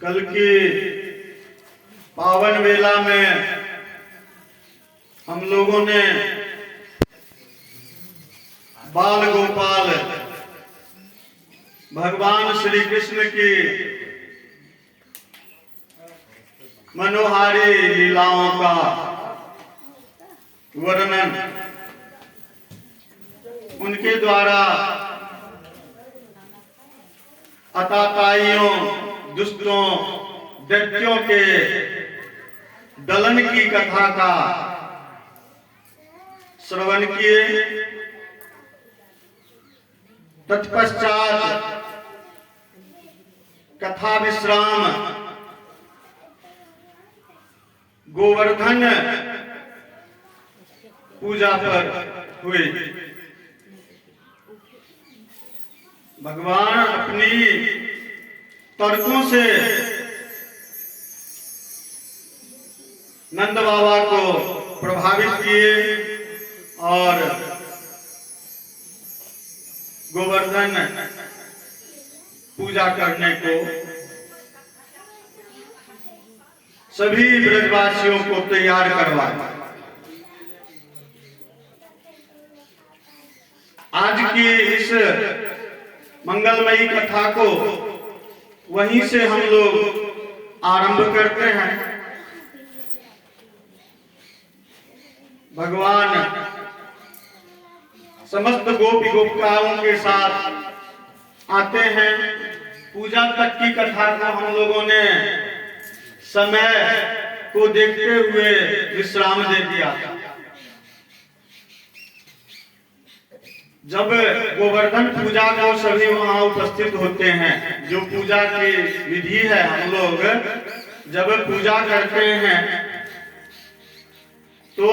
कल की पावन वेला में हम लोगों ने बाल गोपाल भगवान श्री कृष्ण की मनोहारी लीलाओं का वर्णन उनके द्वारा अताताइयों, दुष्टों, दैत्यों के दलन की कथा का श्रवण किए। तत्पश्चात कथा विश्राम गोवर्धन पूजा पर हुए। भगवान अपनी तर्कों से नंद बाबा को प्रभावित किए और गोवर्धन पूजा करने को सभी ब्रजवासियों को तैयार करवाया। आज की इस मंगलमयी कथा को वहीं से हम लोग आरंभ करते हैं। भगवान समस्त गोपी गोपिकाओं के साथ आते हैं। पूजा तक की कथा को हम लोगों ने समय को देखते हुए विश्राम दे दिया। जब गोवर्धन पूजा को सभी वहां उपस्थित होते हैं, जो पूजा की विधि है, हम लोग जब पूजा करते हैं तो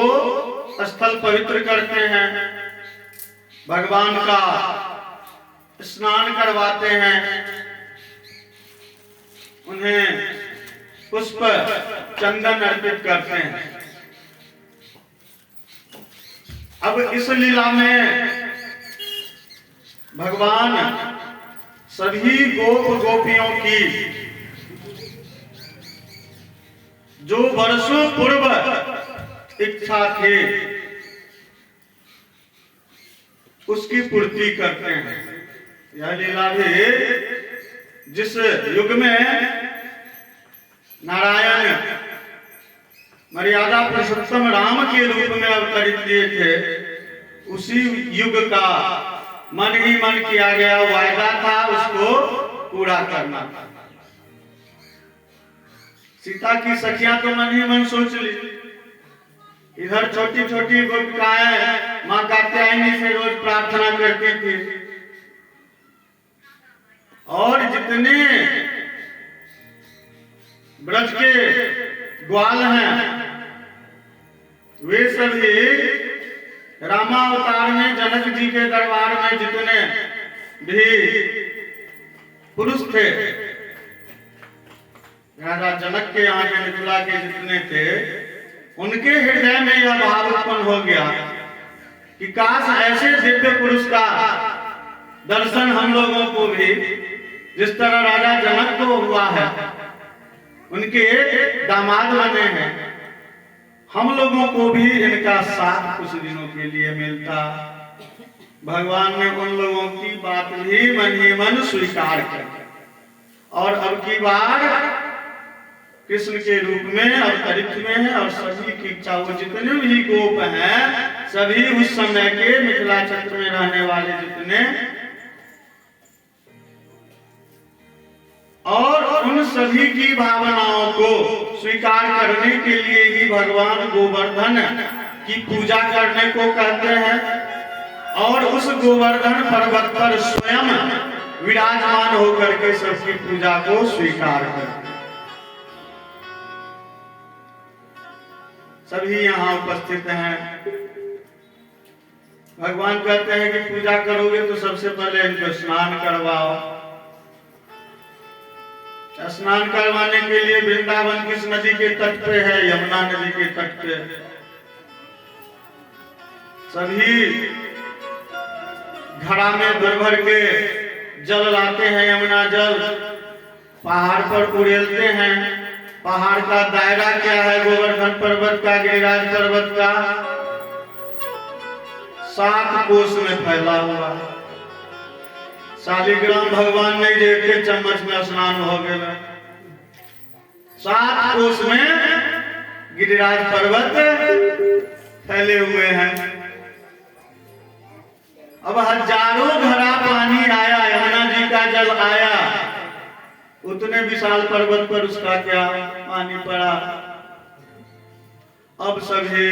स्थल पवित्र करते हैं, भगवान का स्नान करवाते हैं, उन्हें पुष्प चंदन अर्पित करते हैं। अब इस लीला में भगवान सभी गोप गोपियों की जो वर्षों पूर्व इच्छा थी उसकी पूर्ति करते हैं। यह लीला भी जिस युग में नारायण मर्यादा पुरुषोत्तम राम के रूप में अवतरित किए थे, उसी युग का मन ही मन किया गया वायदा था, उसको पूरा करना था। सीता की सखियां तो मन ही मन सोच ली। इधर छोटी छोटी गोपिकाएं मां कात्यायनी से रोज प्रार्थना करती थी और जितने ब्रज के ग्वाल हैं वे सभी रामावतार में जनक जी के दरबार में जितने भी पुरुष थे, राजा जनक के यहाँ के मिथिला के जितने थे, उनके हृदय में यह भाव उत्पन्न हो गया कि काश ऐसे दिव्य पुरुष का दर्शन हम लोगों को भी, जिस तरह राजा जनक को हुआ है, उनके दामाद बने हैं, हम लोगों को भी इनका साथ कुछ दिनों के लिए मिलता। भगवान ने उन लोगों की बात भी मन ही मन स्वीकार कर और अब की बार कृष्ण के रूप में अवतरित हुए हैं और सभी की इच्छा, वो जितने भी गोप हैं सभी उस समय के मिथिला क्षेत्र में रहने वाले जितने, और उन सभी की भावनाओं को स्वीकार करने के लिए ही भगवान गोवर्धन की पूजा करने को कहते हैं और उस गोवर्धन पर्वत पर स्वयं विराजमान होकर के सबकी पूजा को स्वीकार करते हैं। सभी यहाँ उपस्थित हैं। भगवान कहते हैं कि पूजा करोगे तो सबसे पहले इनको स्नान करवाओ। स्नान करवाने के लिए वृंदावन किस नदी के तट पे है? यमुना नदी के तट पे। सभी घड़ा में भर भर के जल लाते हैं, यमुना जल, पहाड़ पर उड़ेलते हैं। पहाड़ का दायरा क्या है? गोवर्धन पर्वत का, गिरिराज पर्वत का 7 कोस में फैला हुआ है। शालिग्राम भगवान ने देख के चम्मच में स्नान हो गया। 7 कोस में गिरिराज पर्वत फैले हुए हैं। अब हजारों घड़ा पानी आया, यमुना जी का जल आया, उतने विशाल पर्वत पर उसका क्या पानी पड़ा। अब सभी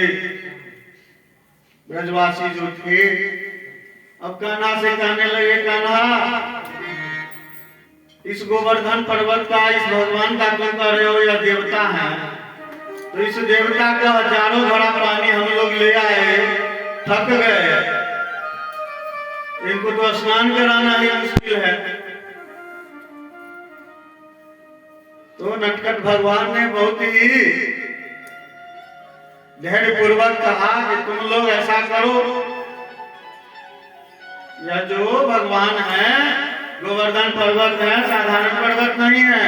ब्रजवासी जो थे अब कान्हा से कहने लगे, कान्हा इस गोवर्धन पर्वत का, इस भगवान का तुम कह रहे हो या देवता है, तो इस देवता का हजारों घड़ा पानी हम लोग ले आए, थक गए, इनको तो स्नान कराना ही मुश्किल है। तो नटखट भगवान ने बहुत ही धैर्य पूर्वक कहा कि तुम लोग ऐसा करो, यह जो भगवान है गोवर्धन पर्वत है, साधारण पर्वत नहीं है।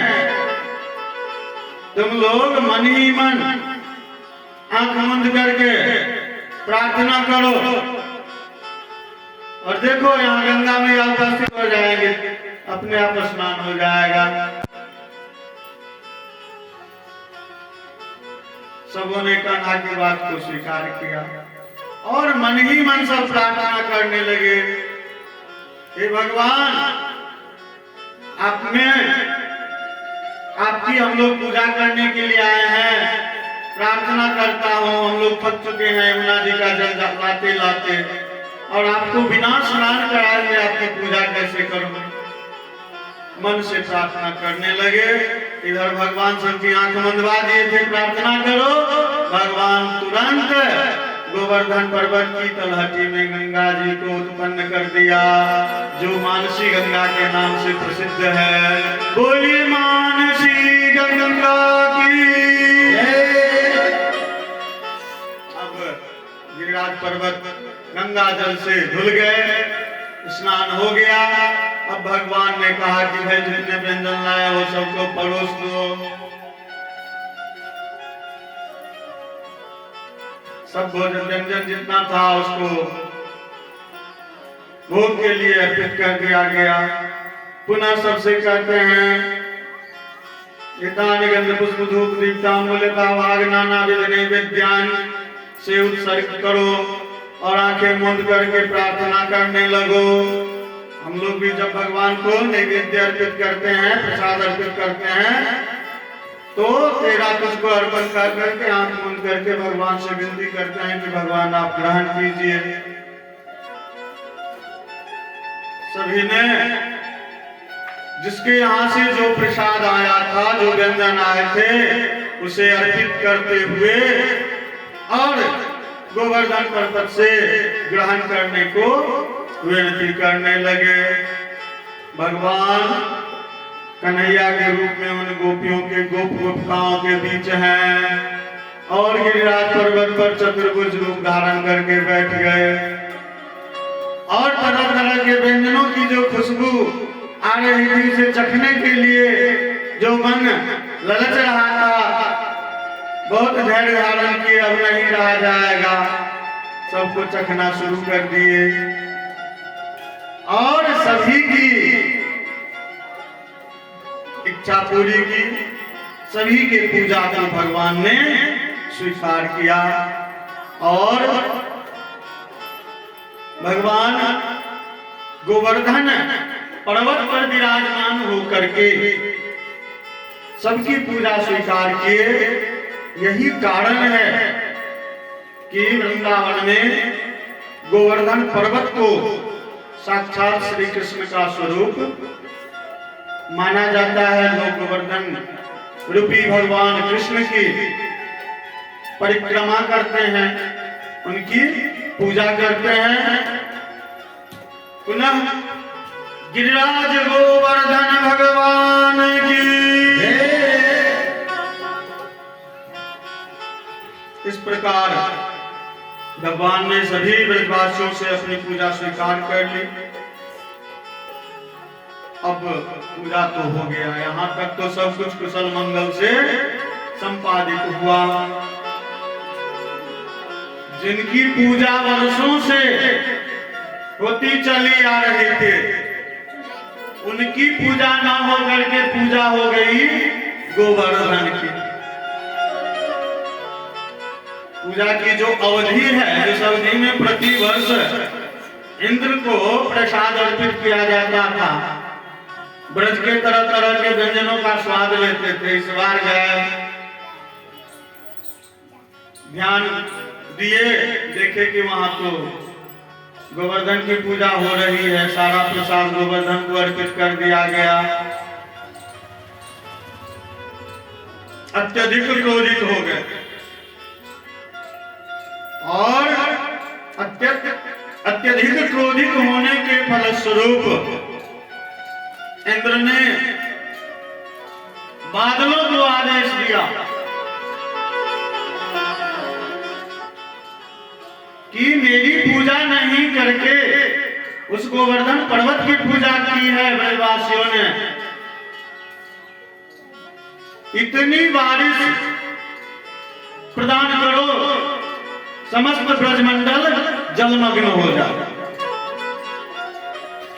तुम लोग मन ही मन आंख बंद करके प्रार्थना करो और देखो यहाँ गंगा में उपस्थित हो जाएंगे, अपने आप स्नान हो जाएगा। सबों ने कान्हा की बात को स्वीकार किया और मन ही मन सब प्रार्थना करने लगे, हे भगवान आपकी हम लोग पूजा करने के लिए आए हैं, प्रार्थना करता हूँ, हम लोग थक चुके हैं यमुना जी का जल लाते लाते, और आपको बिना स्नान कराए हुए आपकी पूजा कैसे करूं। मन से प्रार्थना करने लगे। इधर भगवान सबकी आंख मंदवा दिए थे, प्रार्थना करो। भगवान तुरंत गोवर्धन पर्वत की तलहटी में गंगा जी को उत्पन्न कर दिया, जो मानसी गंगा के नाम से प्रसिद्ध है। बोलिए मानसी गंगा की जय। अब गिरिराज पर्वत गंगा जल से धुल गए, स्नान हो गया। अब भगवान ने कहा कि भाई जितने व्यंजन लाया वो सबको परोस दो। सब भोजन व्यंजन जितना था उसको भोग के लिए अर्पित कर दिया गया। पुनः सबसे कहते हैं, गंध पुष्प धूप दीप्तांगुलिका वाग नाना विध नैवेद्यान से उत्सर्ग करो और आंखें मूंद करके प्रार्थना करने लगो। हम लोग भी जब भगवान को नैवेद्य अर्पित करते हैं, प्रसाद अर्पित करते हैं, तो तेरा तुझको अर्पण कर करके आंख मूंद करके भगवान से विनती करते हैं कि भगवान आप ग्रहण कीजिए। सभी ने जिसके यहाँ से जो प्रसाद आया था, जो व्यंजन आए थे, उसे अर्पित करते हुए और गोवर्धन पर्वत से ग्रहण करने को विनती करने लगे। भगवान कन्हैया के रूप में उन गोपियों के गोपिकाओं के बीच हैं और गिरिराज पर्वत पर चतुर्भुज रूप धारण करके बैठ गए और तरह तरह के व्यंजनों की जो खुशबू आ रही थी, उसे चखने के लिए जो मन ललच रहा था, बहुत धैर्य धारण किए, अब नहीं रहा जाएगा, सबको चखना शुरू कर दिए और सभी की इच्छा पूरी की। सभी के पूजा को भगवान ने स्वीकार किया और भगवान गोवर्धन पर्वत पर विराजमान होकर के सबकी पूजा स्वीकार किए। यही कारण है कि वृंदावन में गोवर्धन पर्वत को साक्षात श्री कृष्ण का स्वरूप माना जाता है। लोग गोवर्धन रूपी भगवान कृष्ण की परिक्रमा करते हैं, उनकी पूजा करते हैं। पुनः गिरिराज गोवर्धन भगवान की इस प्रकार भगवान ने सभी ब्रजवासियों से अपनी पूजा स्वीकार कर ली। अब पूजा तो हो गया, यहाँ तक तो सब कुछ कुशल मंगल से संपादित हुआ। जिनकी पूजा वर्षों से होती चली आ रही थी, उनकी पूजा ना हो करके पूजा हो गई गोवर्धन की। पूजा की जो अवधि है, जिस अवधि में प्रति वर्ष इंद्र को प्रसाद अर्पित किया जाता था, ब्रज के तरह तरह के व्यंजनों का स्वाद लेते थे, इस बार गए, ध्यान दिए, देखे कि वहां तो गोवर्धन की पूजा हो रही है, सारा प्रसाद गोवर्धन को अर्पित कर दिया गया। अत्यधिक क्रोधित हो गए और अत्यधिक क्रोधित होने के फलस्वरूप इंद्र ने बादलों को आदेश दिया कि मेरी पूजा नहीं करके उस गोवर्धन पर्वत की पूजा की है ब्रजवासियों ने, इतनी बारिश प्रदान करो समस्त ब्रजमंडल जलमग्न हो जाए।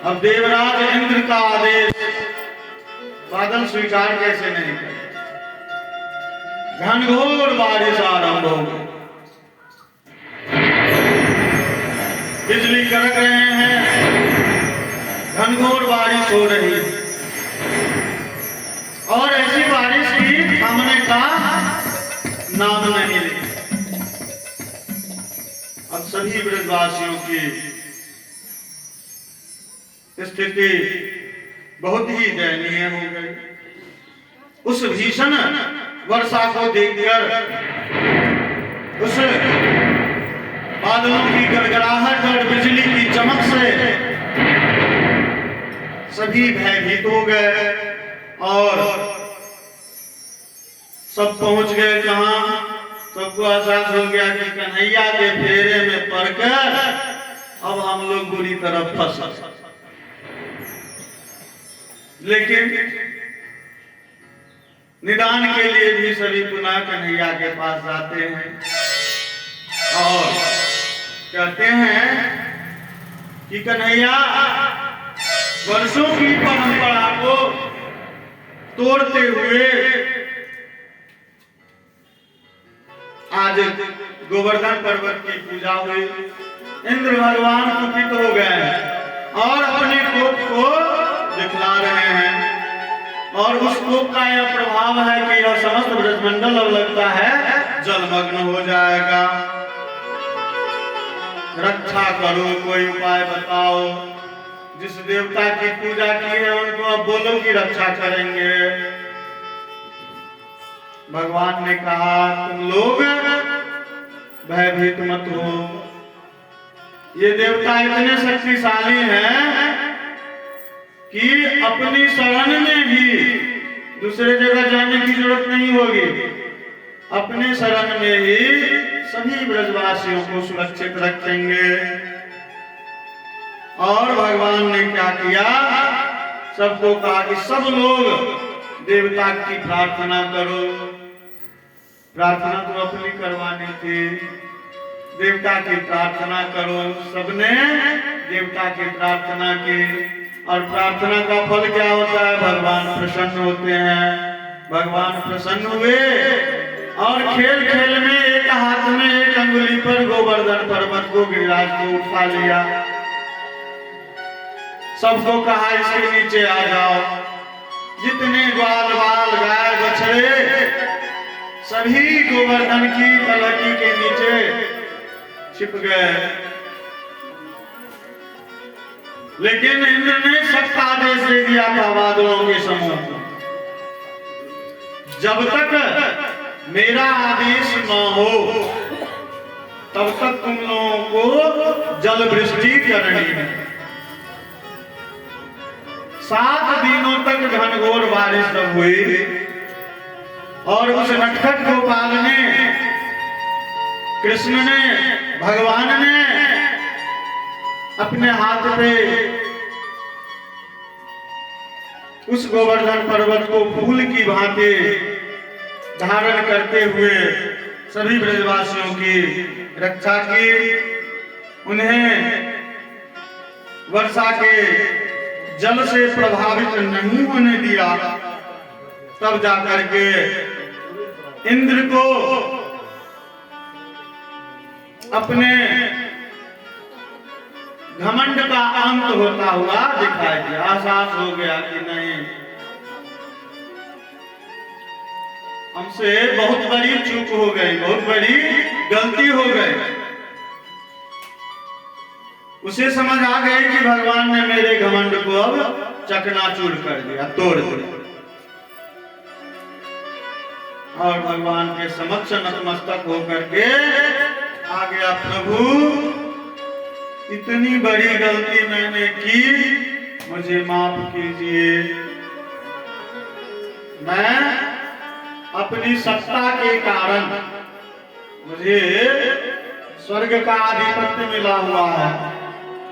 अब देवराज इंद्र का आदेश बादल स्वीकार कैसे नहीं करे, घनघोर बारिश आरंभ हो गई, बिजली कड़क रहे हैं, घनघोर बारिश हो रही और ऐसी बारिश की थमने का नाम नहीं ले। अब सभी ब्रजवासियों की स्थिति बहुत ही दयनीय हो गई। उस भीषण वर्षा को देखकर, उस बादलों की गड़गड़ाहट और बिजली की चमक से सभी भयभीत हो गए और सब पहुंच गए कहां, सबको एहसास हो गया कि कन्हैया के फेरे में पड़कर अब हम लोग बुरी तरह फंस। लेकिन निदान के लिए भी सभी पुनः कन्हैया के पास जाते हैं और कहते हैं कि कन्हैया, वर्षों की परंपरा को तोड़ते हुए आज गोवर्धन पर्वत की पूजा हुई। इंद्र भगवान कुपित हो गए और अपने कोप को दिखला रहे हैं और उस कोप का यह प्रभाव है कि यह समस्त ब्रजमंडल अब लगता है जलमग्न हो जाएगा। रक्षा करो, कोई उपाय बताओ। जिस देवता की पूजा की है उनको अब बोलो कि रक्षा करेंगे। भगवान ने कहा, तुम लोग भयभीत मत हो, ये देवता इतने शक्तिशाली हैं कि अपनी शरण में भी दूसरे जगह जाने की जरूरत नहीं होगी, अपने शरण में ही सभी ब्रजवासियों को सुरक्षित रखेंगे। और भगवान ने क्या किया, सबको कहा कि सब लोग देवता की प्रार्थना करो। प्रार्थना तो अपनी करवानी थी, देवता की प्रार्थना करो। सबने देवता की प्रार्थना की और प्रार्थना का फल क्या होता है, भगवान प्रसन्न होते हैं। भगवान प्रसन्न हुए और खेल खेल में एक हाथ में एक अंगुली पर गोवर्धन पर्वत को गिरिराज को उठा लिया। सबको कहा इसके नीचे आ जाओ। जितने ग्वाल बाल गाय बछड़े सभी गोवर्धन की पलकी के नीचे छिप गए। लेकिन इंद्र ने सख्त आदेश दे दिया था बादलों के समूह को, जब तक मेरा आदेश न हो तब तक तुम लोगों को जल वृष्टि करनी है। 7 दिनों तक घनघोर बारिश हुई और उस नटखट गोपाल ने, कृष्ण ने, भगवान ने अपने हाथ पे उस गोवर्धन पर्वत को फूल की भांति धारण करते हुए सभी ब्रजवासियों की रक्षा की, उन्हें वर्षा के जल से प्रभावित नहीं होने दिया। तब जाकर के इंद्र को अपने घमंड का अंत होता हुआ दिखाई दिया। आसास हो गया कि नहीं, हमसे बहुत बड़ी चूक हो गई, बहुत बड़ी गलती हो गई। उसे समझ आ गई कि भगवान ने मेरे घमंड को अब चकनाचूर कर दिया, तोड़ दिया। और भगवान के समक्ष नतमस्तक होकर के आ गया, प्रभु इतनी बड़ी गलती मैंने की, मुझे माफ कीजिए। मैं अपनी सत्ता के कारण, मुझे स्वर्ग का आधिपत्य मिला हुआ है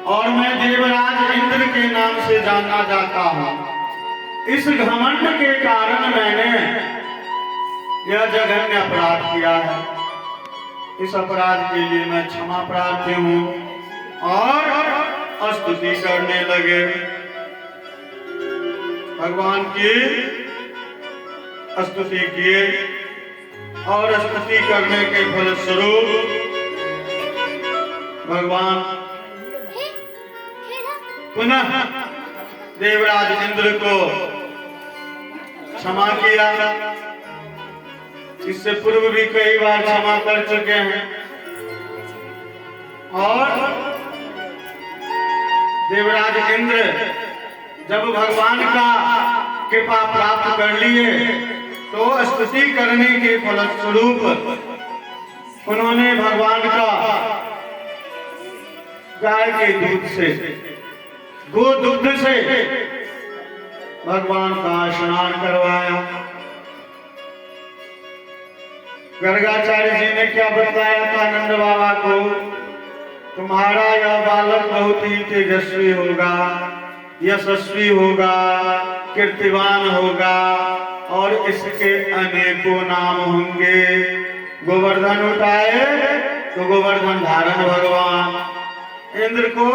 और मैं देवराज इंद्र के नाम से जाना जाता हूं। इस घमंड के कारण मैंने यह जघन्य अपराध किया है। इस अपराध के लिए मैं क्षमा प्रार्थी हूं। और स्तुति करने लगे। भगवान की स्तुति किए और स्तुति करने के फलस्वरूप भगवान पुनः देवराज इंद्र को क्षमा किया। इससे पूर्व भी कई बार क्षमा कर चुके हैं और देवराज इंद्र जब भगवान का कृपा प्राप्त कर लिए तो स्तुति करने के फलस्वरूप उन्होंने भगवान का गाय के दूध से, गोदुग्ध से भगवान का स्नान करवाया। गर्गाचार्य जी ने क्या बताया था नंद बाबा को, तुम्हारा यह बालक बहुत ही तेजस्वी होगा, यशस्वी होगा, कीर्तिवान होगा और इसके अनेकों नाम होंगे। गोवर्धन उठाए तो गोवर्धन धारण भगवान। इंद्र को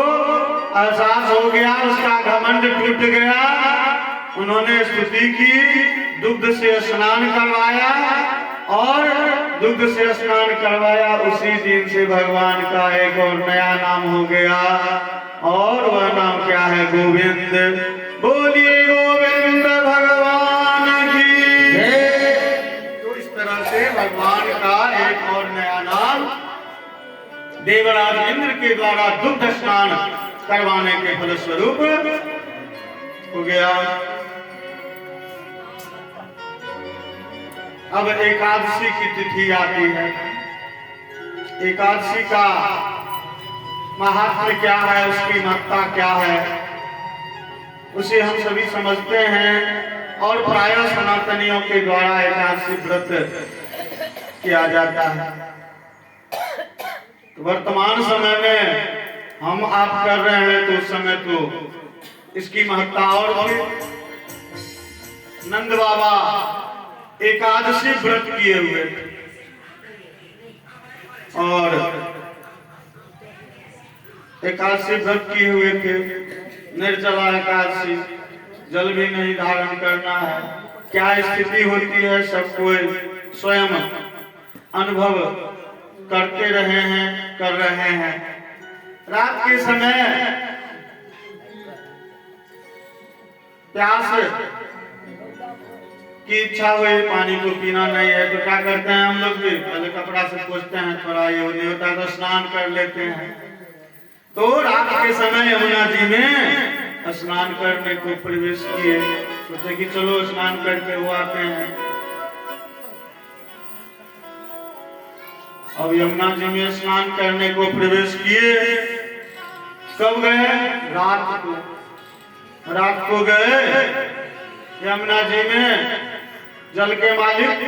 एहसास हो गया, उसका घमंड टूट गया। उन्होंने स्तुति की, दुग्ध से स्नान करवाया और दुग्ध से स्नान करवाया। उसी दिन से भगवान का एक और नया नाम हो गया और वह नाम क्या है? गोविंद। बोलिए गोविंद भगवान की जय। तो इस तरह से भगवान का एक और नया नाम देवराज इंद्र के द्वारा दुग्ध स्नान करवाने के फलस्वरूप हो गया। अब एकादशी की तिथि आती है। एकादशी का महात्म्य क्या है, उसकी महत्ता क्या है, उसे हम सभी समझते हैं और प्रायः सनातनियों के द्वारा एकादशी व्रत किया जाता है। तो वर्तमान समय में हम आप कर रहे हैं तो उस समय तो इसकी महत्ता और थी। नंद बाबा एकादशी व्रत किए हुए और एकादशी व्रत किए हुए थे। निर्जला एकादशी, जल भी नहीं धारण करना है। क्या स्थिति होती है सब कोई स्वयं अनुभव करते रहे हैं, कर रहे हैं। रात के समय प्यास की इच्छा हुई, पानी को पीना नहीं है तो क्या करते हैं हम लोग भी? पहले कपड़ा से पोंछते हैं, थोड़ा ये नहीं होता तो स्नान कर लेते हैं। तो रात के समय यमुना जी में स्नान करने को प्रवेश किए। सोचे कि चलो स्नान करके वो आते हैं। अब यमुना जी में स्नान करने को प्रवेश किए। कब गए? रात को। रात को गए यमुना जी में। जल के मालिक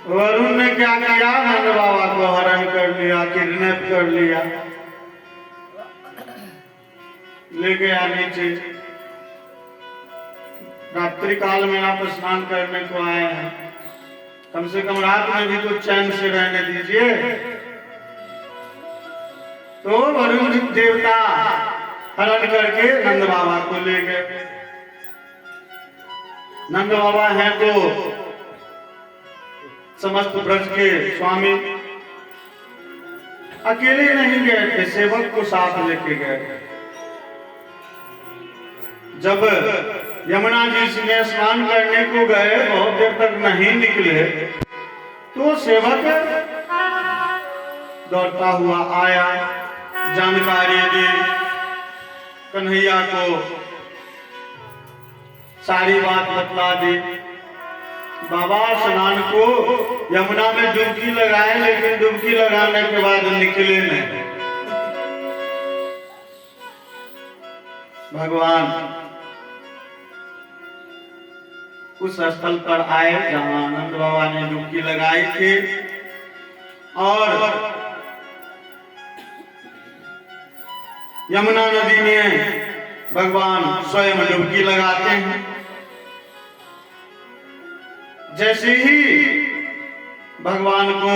वरुण ने क्या किया? नंद बाबा को हरण कर लिया, किडनैप कर लिया, ले गया नीचे रात्रि काल में आप स्नान करने को आए हैं, कम से कम रात में भी तो चैन से रहने दीजिए। तो वरुण देवता हरण करके नंद बाबा को ले गए। नंद बाबा हैं तो समस्त ब्रज के स्वामी, अकेले नहीं गए थे, सेवक को साथ लेके गए। जब यमुना जी में स्नान करने को गए, बहुत देर तक नहीं निकले, तो सेवक दौड़ता हुआ आया, जानकारी दी कन्हैया को, सारी बात बतला दी। बाबा स्नान को यमुना में डुबकी लगाए, लेकिन डुबकी लगाने के बाद निकले नहीं। भगवान उस स्थल पर आए जहां नंद बाबा ने डुबकी लगाई थी, और यमुना नदी में भगवान स्वयं डुबकी लगाते हैं। जैसे ही भगवान को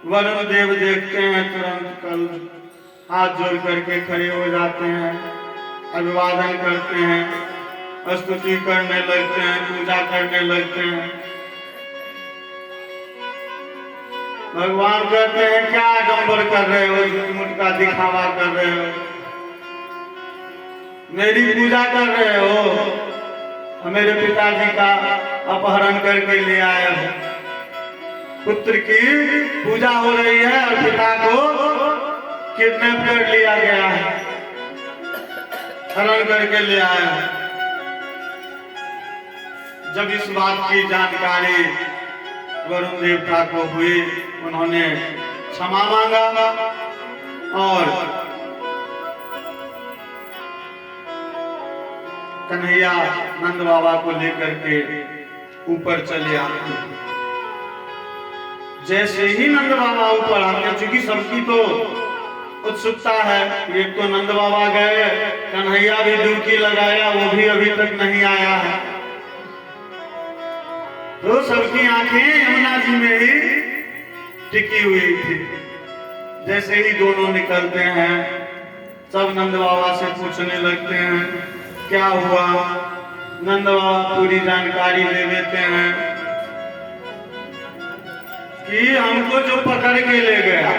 वरुण देव देखते हैं, तुरंत कल हाथ जोड़ करके खड़े हो जाते हैं, अभिवादन करते हैं, स्तुति करने लगते हैं, पूजा करने लगते हैं। भगवान कहते हैं क्या आडंबर कर रहे हो, झूठ का दिखावा कर रहे हो, मेरी पूजा कर रहे हो, मेरे पिताजी का अपहरण करके ले आए हो, पुत्र की पूजा हो रही है और पिता को किडनैप कर लिया गया है, हरण करके ले आए हो। जब इस बात की जानकारी वरुण देवता को हुई, उन्होंने क्षमा मांगा और कन्हैया नंद बाबा को लेकर के ऊपर चले आते। जैसे ही नंद बाबा ऊपर आते, चूंकि सबकी तो उत्सुकता है, एक तो नंद बाबा गए, कन्हैया भी डुबकी लगाया, वो भी अभी तक नहीं आया है, तो सबकी आंखें यमुना जी में ही टिकी हुई थी। जैसे ही दोनों निकलते हैं, सब नंद बाबा से पूछने लगते हैं क्या हुआ। नंद बाबा पूरी जानकारी दे देते हैं कि हमको जो पकड़ के ले गया,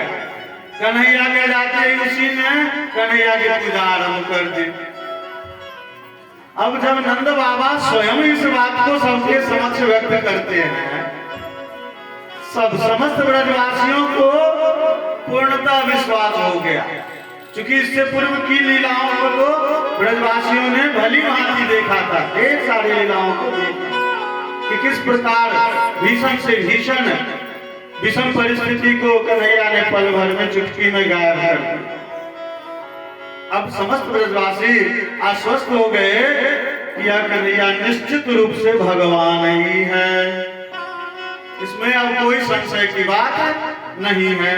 कन्हैया के जाते ही उसी ने कन्हैया की पूजा आरंभ कर दी। अब जब नंद बाबा स्वयं इस बात को सबके समक्ष व्यक्त करते हैं, सब समस्त ब्रजवासियों को पूर्णतः विश्वास हो गया, क्योंकि इससे पूर्व की लीलाओं को तो ब्रजवासियों ने भली भांति देखा था, ढेर सारी लीलाओं को देखा कि किस प्रकार भीषण से भीषण विषम परिस्थिति को कन्हैया ने पल भर में चुटकी में गायब कर दिया। अब समस्त ब्रजवासी आश्वस्त हो गए कि यह कन्हैया निश्चित रूप से भगवान ही है, इसमें अब कोई संशय की बात नहीं है।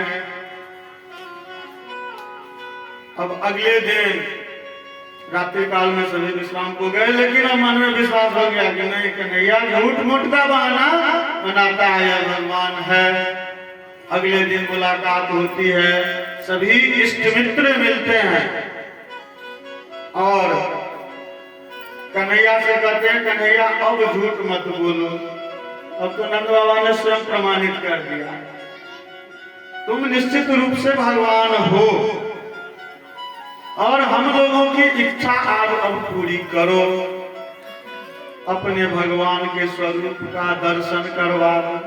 अब अगले दिन रात्रि काल में सभी विश्राम को गए, लेकिन अब मन में विश्वास हो गया कि नहीं, कन्हैया झूठ मूठ का बहाना बनाता है, यह भगवान है। अगले दिन मुलाकात होती है, सभी इष्ट मित्र मिलते हैं और कन्हैया से कहते हैं कन्हैया अब झूठ मत बोलो, अब तो नंद बाबा ने स्वयं प्रमाणित कर दिया, तुम निश्चित रूप से भगवान हो और हम लोगों की इच्छा आज अब पूरी करो, अपने भगवान के स्वरूप का दर्शन करवा दो।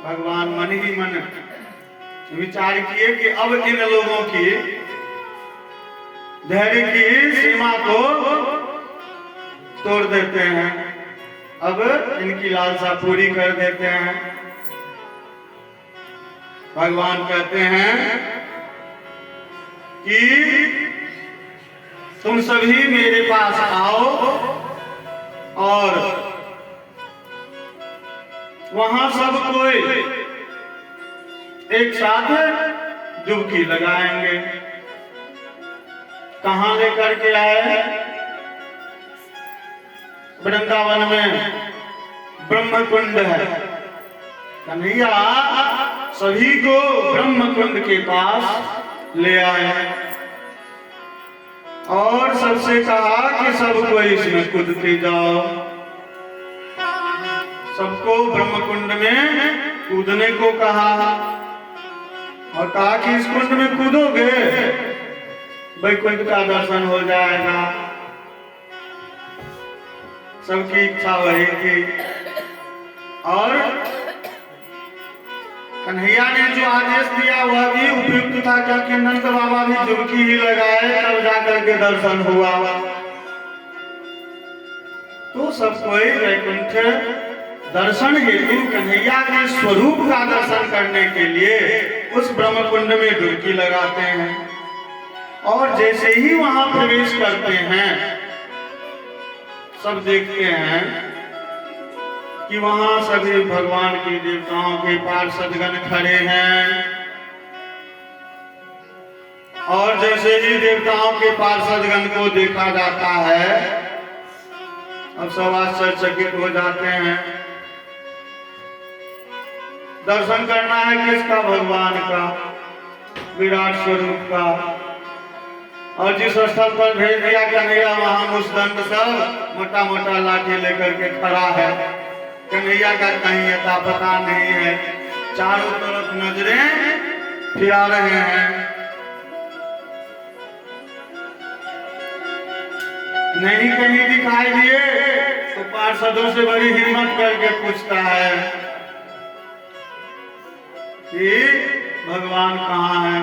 भगवान मन ही मन विचार किए कि अब इन लोगों की धैर्य की सीमा को तोड़ देते हैं, अब इनकी लालसा पूरी कर देते हैं। भगवान कहते हैं कि तुम सभी मेरे पास आओ और वहां सब कोई एक साथ डुबकी लगाएंगे। कहाँ लेकर के आए? वृंदावन में ब्रह्म कुंड है। कन्हैया सभी को ब्रह्म कुंड के पास ले आए और सबसे कहा कि सबको इसमें कूदते जाओ। सबको ब्रह्म कुंड में कूदने को कहा और कहा कि इस कुंड में कूदोगे वैकुंठ का दर्शन हो जाएगा। सबकी इच्छा वही थी और कन्हैया ने जो आदेश दिया वह भी उपयुक्त था, क्योंकि नंद बाबा भी डुबकी ही लगाए तब जाकर के दर्शन हुआ। तो सब कोई वैकुंठ दर्शन हेतु कन्हैया के स्वरूप का दर्शन करने के लिए उस ब्रह्म कुंड में डुबकी लगाते हैं और जैसे ही वहां प्रवेश करते हैं सब देखते हैं कि वहां सभी भगवान के देवताओं के पार्षदगण खड़े हैं और जैसे ही देवताओं के पार्षदगण को देखा जाता है अब सब आश्चर्यचकित हो जाते हैं। दर्शन करना है किसका? भगवान का, विराट स्वरूप का। और जिस स्थल पर भेज दिया कन्हैया वहां मुस्दंड सब मोटा मोटा लाठी लेकर के खड़ा है। कन्हैया का कहीं अता पता नहीं है। चारों तरफ नजरें फिरा रहे हैं, नहीं कहीं दिखाई दिए तो पार्षदों से बड़ी हिम्मत करके पूछता है कि भगवान कहाँ है?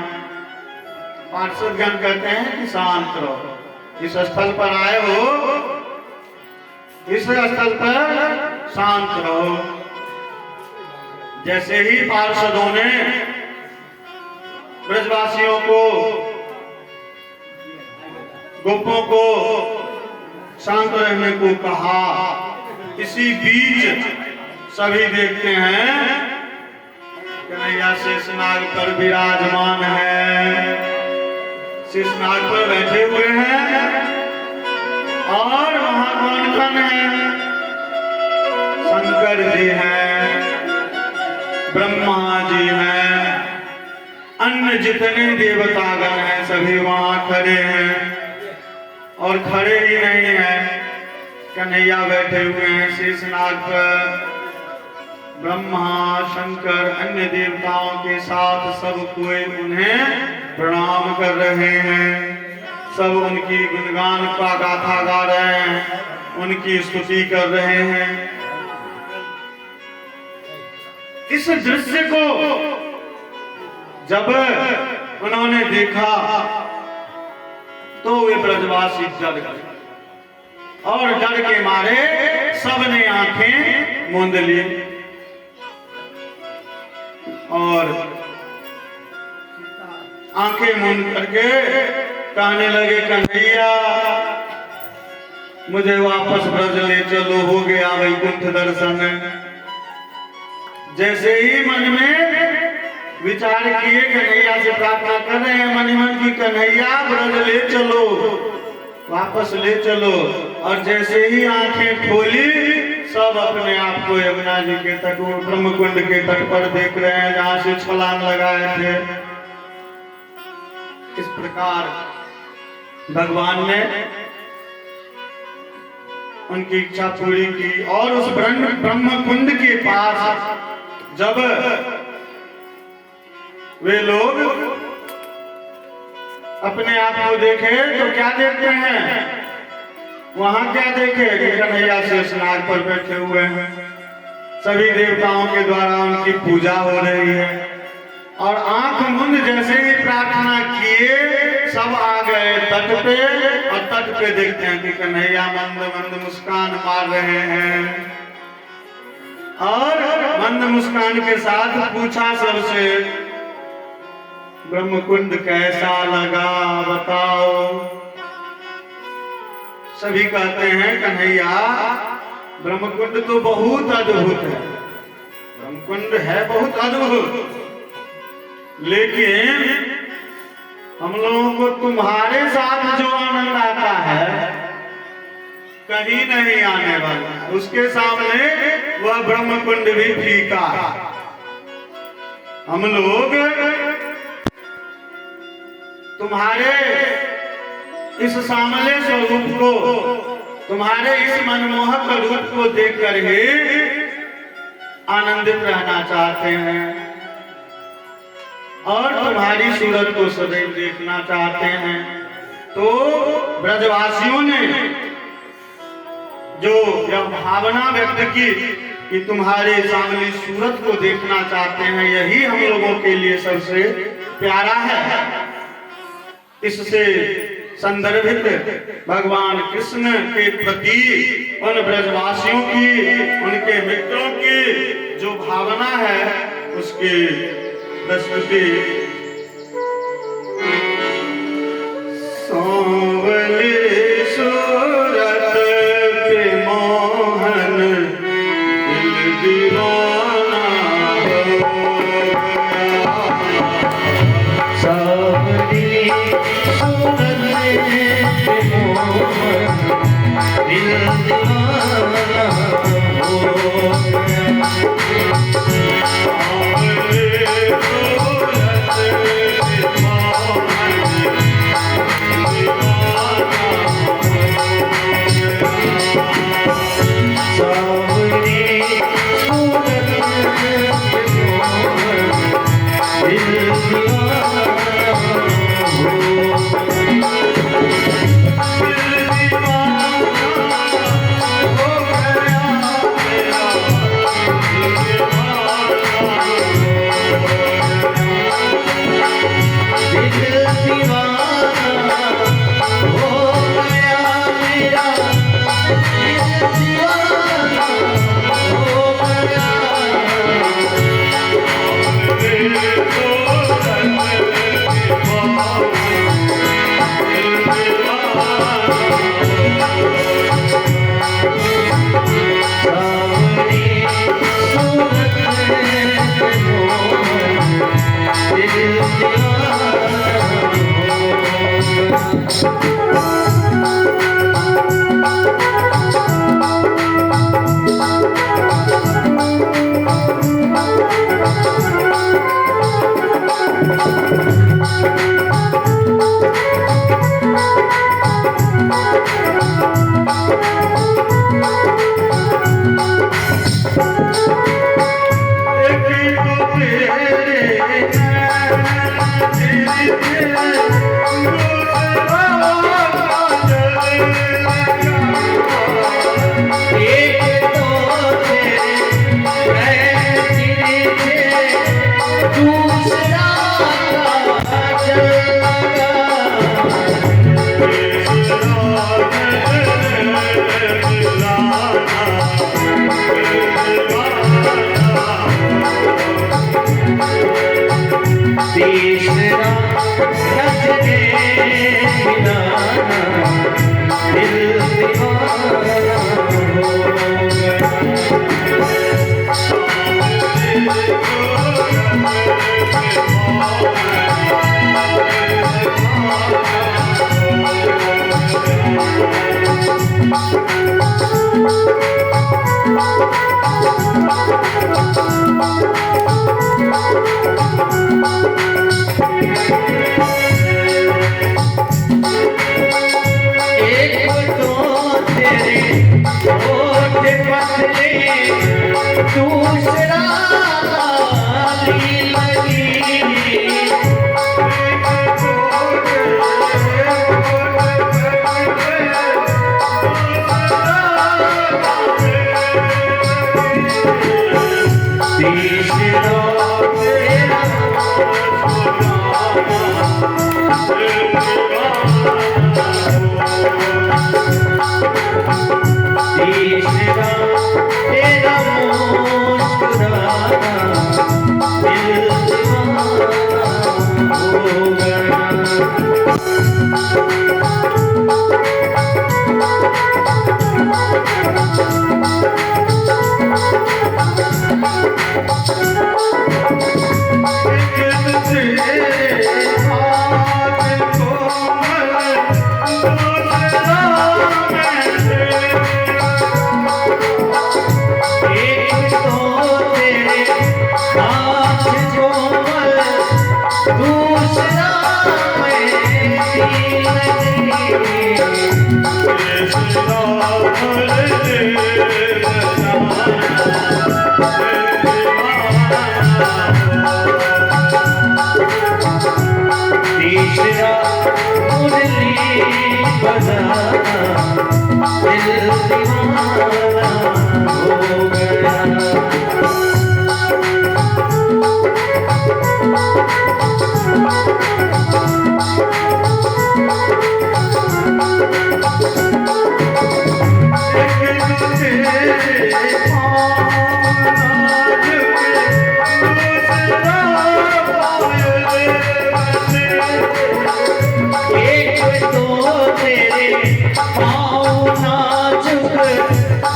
पार्षदगण कहते हैं कि शांत रहो, इस स्थल पर आए हो, इस स्थल पर शांत रहो। जैसे ही पार्षदों ने ब्रजवासियों को, गोपों को शांत रहने को कहा, इसी बीच सभी देखते हैं कन्हैया शेषनाग पर विराजमान है, शेषनाग पर बैठे हुए हैं और वहां कौन है? शंकर जी हैं, ब्रह्मा जी हैं, अन्य जितने देवतागण हैं सभी वहां खड़े हैं। और खड़े ही नहीं हैं, कन्हैया बैठे हुए हैं शेषनाग पर। ब्रह्मा, शंकर, अन्य देवताओं के साथ सब कोई उन्हें प्रणाम कर रहे हैं। सब उनकी गुणगान का गाथा गा रहे हैं, उनकी स्तुति कर रहे हैं। इस दृश्य को जब उन्होंने देखा तो वे ब्रजवासी डर गए और डर के मारे सबने आंखें मूंद ली और आंखें मूंद करके कहने लगे कन्हैया मुझे वापस ब्रज ले चलो, हो गया वैकुंठ दर्शन। जैसे ही मन में विचार किए कन्हैया से प्रार्थना कर रहे हैं मन ही मन की, कन्हैया ब्रज ले चलो, वापस ले चलो। और जैसे ही आंखें खोली सब अपने आप को यमुना जी के तट, ब्रह्म कुंड के तट पर देख रहे हैं जहां से छलांग लगाए थे। इस प्रकार भगवान ने उनकी इच्छा पूरी की और उस ब्रह्म कुंड के पास जब वे लोग अपने आप को देखे तो क्या देखते हैं? वहां क्या देखे कि कन्हैया शेषनाग पर बैठे हुए हैं, सभी देवताओं के द्वारा उनकी पूजा हो रही है। और आंख मुंद जैसे ही प्रार्थना किए सब आ गए तट पे और तट पे देखते हैं कि कन्हैया मंद मंद मुस्कान मार रहे हैं और मंद मुस्कान के साथ पूछा सबसे ब्रह्म कुंड कैसा लगा बताओ। सभी कहते हैं कन्हैया ब्रह्म कुंड तो बहुत अद्भुत है, ब्रह्म कुंड है बहुत अद्भुत, लेकिन हम लोगों को तुम्हारे साथ जो आनंद आता है कहीं नहीं आने वाला, उसके सामने वह ब्रह्म कुंड भी फीका। हम लोग तुम्हारे इस सामले स्वरूप को, तुम्हारे इस मनमोहक रूप को देखकर ही आनंदित रहना चाहते हैं और तुम्हारी सूरत को सदैव देखना चाहते हैं। तो ब्रजवासियों ने जो यह भावना व्यक्त की कि तुम्हारे सामने सूरत को देखना चाहते हैं, यही हम लोगों के लिए सबसे प्यारा है। इससे संदर्भित भगवान कृष्ण के प्रति उन ब्रजवासियों की, उनके मित्रों की जो भावना है उसकी प्रस्तुति सांवले सूरत पे मोहन दिल दीवाना हो गया। सांवले सूरत पे मोहन दिल दीवाना हो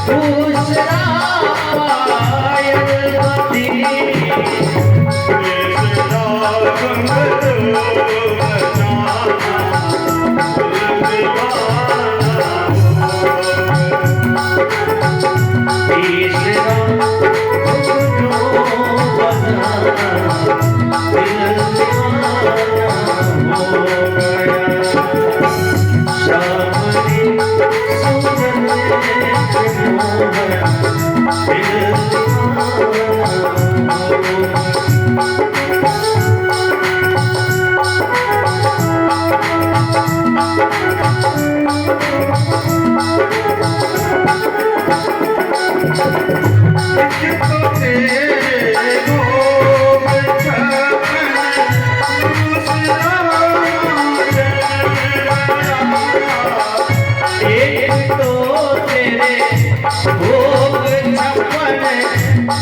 दूसरा पायलवती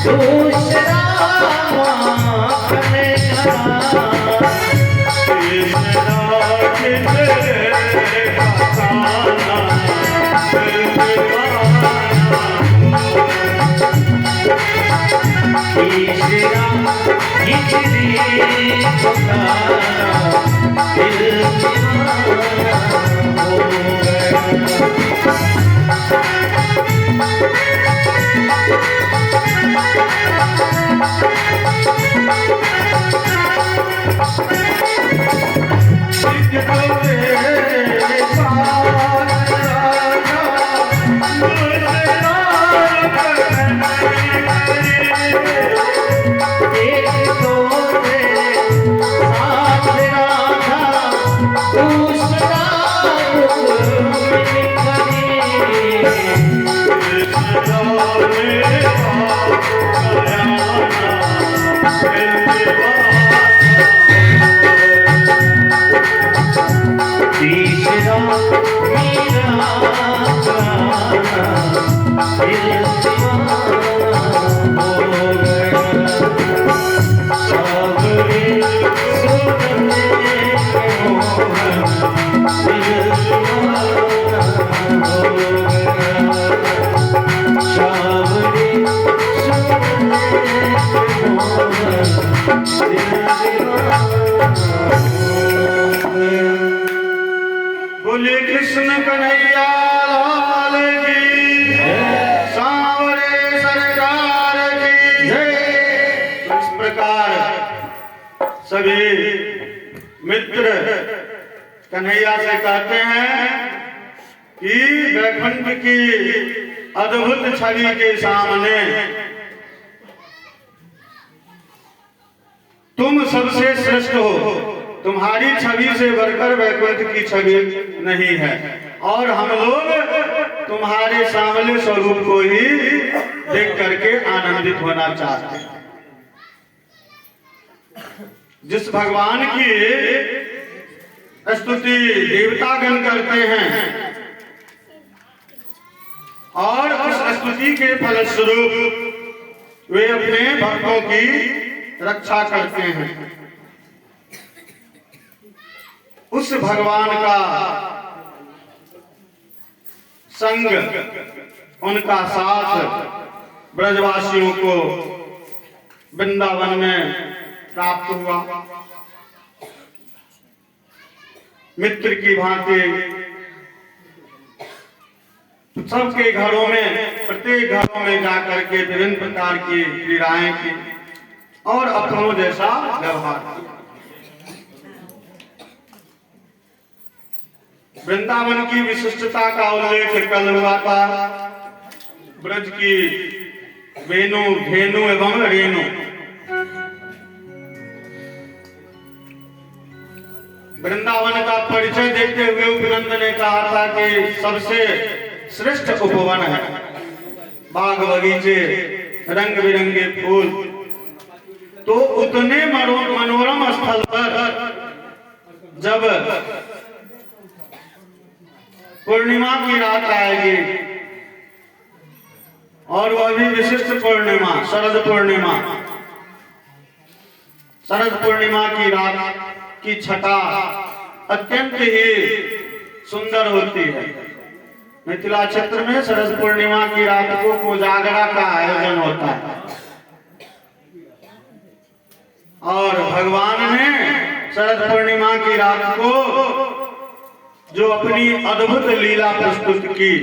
दूसरा माखन तीसरा खिचड़ी पकाना दिल दीवाना हो बोले कृष्ण कन्हैया लाल की सांवरे सरकार की जय। इस प्रकार सभी मित्र कन्हैया से कहते हैं कि वैकुंठ की अद्भुत छवि के सामने तुम सबसे श्रेष्ठ हो, तुम्हारी छवि से बढ़कर वैकुंठ की छवि नहीं है, और हम लोग तुम्हारे सामने स्वरूप को ही देख करके आनंदित होना चाहते हैं। जिस भगवान की स्तुति देवतागण करते हैं और उस स्तुति के फलस्वरूप वे अपने भक्तों की रक्षा करते हैं, उस भगवान का संग, उनका साथ ब्रजवासियों को वृंदावन में प्राप्त हुआ। मित्र की भांति सबके घरों में, प्रत्येक घरों में जाकर के विभिन्न प्रकार की क्रीड़ाएं की और अपनों जैसा व्यवहार किया। वृंदावन की विशिष्टता का उल्लेख कल हुआ था। ब्रज की वेणु, धेनु एवं रेणु, वृंदावन का परिचय देते हुए उपनंद ने कहा था कि सबसे श्रेष्ठ उपवन है, बाग बगीचे, रंग बिरंगे फूल। तो उतने मनोरम स्थल पर जब पूर्णिमा की रात आएगी, और वह भी विशिष्ट पूर्णिमा, शरद पूर्णिमा, शरद पूर्णिमा की रात की छटा अत्यंत ही सुंदर होती है। मिथिला क्षेत्र में शरद पूर्णिमा की रात को कोजागरा का आयोजन होता है और भगवान ने शरद पूर्णिमा की रात को जो अपनी अद्भुत लीला प्रस्तुत की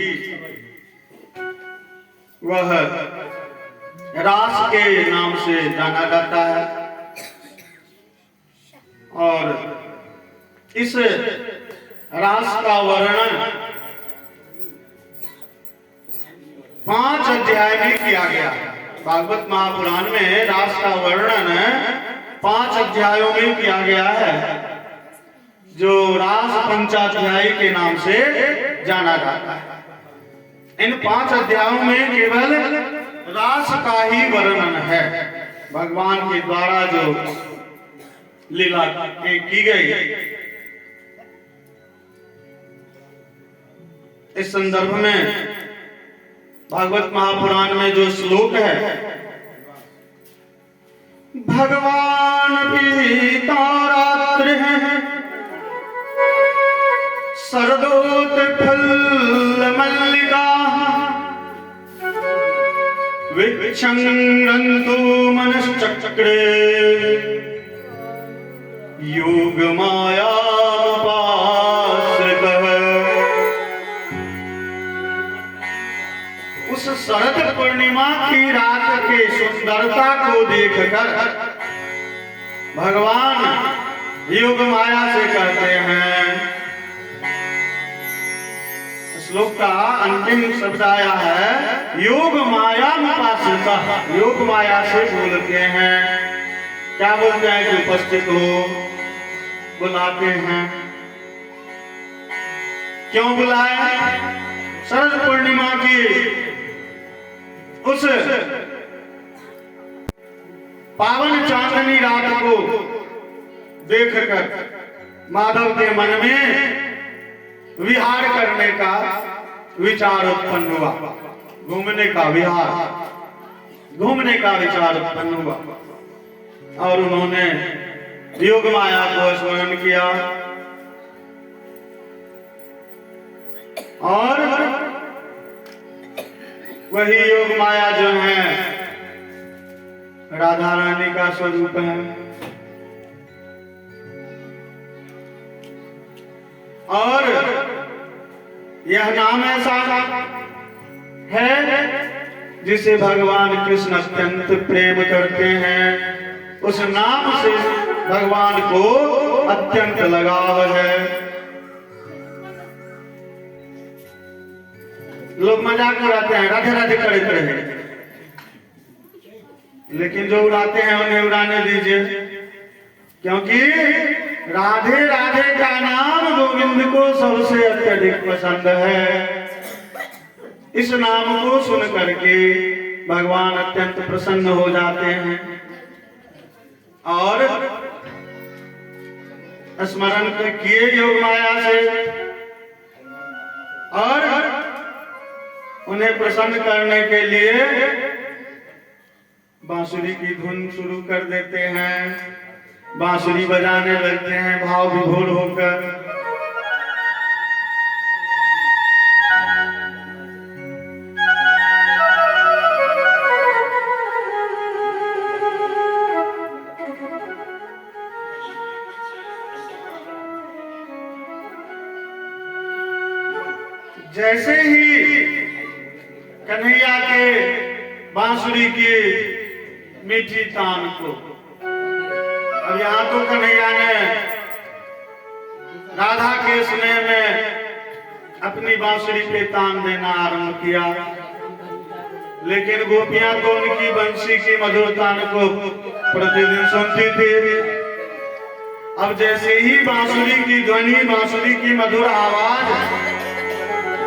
वह रास के नाम से जाना जाता है। और इस रास का वर्णन 5 अध्याय में किया गया। भागवत महापुराण में रास का वर्णन 5 अध्यायों में किया गया है, जो रास पंचाध्यायी के नाम से जाना जाता है। इन 5 अध्यायों में केवल रास का ही वर्णन है, भगवान के द्वारा जो लीला की गई। इस संदर्भ में भागवत महापुराण में जो श्लोक है, भगवान पीता रात्रि शरदोत फल मल्लिका विक्षंगन्तु मनश्चक्रे योग माया उस शरद पूर्णिमा की रात के सुंदरता को देखकर भगवान योग माया से कहते हैं। श्लोक का अंतिम शब्द आया है योग माया उपासिता। योग माया से बोलते हैं, क्या बोलते हैं कि उपस्थित हो, बुलाते हैं। क्यों बुलाए? शरद पूर्णिमा की उस पावन चांदनी रात को देखकर माधव के मन में विहार करने का विचार उत्पन्न हुआ। घूमने का विचार उत्पन्न हुआ और उन्होंने योग माया को स्मरण किया और वही योग माया जो है राधा रानी का स्वरूप है और यह नाम ऐसा है जिसे भगवान कृष्ण अत्यंत प्रेम करते हैं। उस नाम से भगवान को अत्यंत लगाव है। लोग मजाक उड़ाते हैं, राधे राधे करते रहे, लेकिन जो उड़ाते हैं उन्हें उड़ाने दीजिए, क्योंकि राधे राधे का नाम गोविंद को सबसे अत्यधिक पसंद है। इस नाम को सुन करके भगवान अत्यंत प्रसन्न हो जाते हैं और स्मरण किए योग माया से और उन्हें प्रसन्न करने के लिए बांसुरी की धुन शुरू कर देते हैं। बांसुरी बजाने लगते हैं भाव विभोर होकर। जैसे ही कन्हैया के बांसुरी की मीठी तान को, अब यहाँ तो कन्हैया ने राधा के स्नेह में अपनी बांसुरी पे तान देना आरंभ किया, लेकिन गोपियां तो उनकी बंसी की मधुर तान को प्रतिदिन सुनती थी। अब जैसे ही बांसुरी की ध्वनि, बांसुरी की मधुर आवाज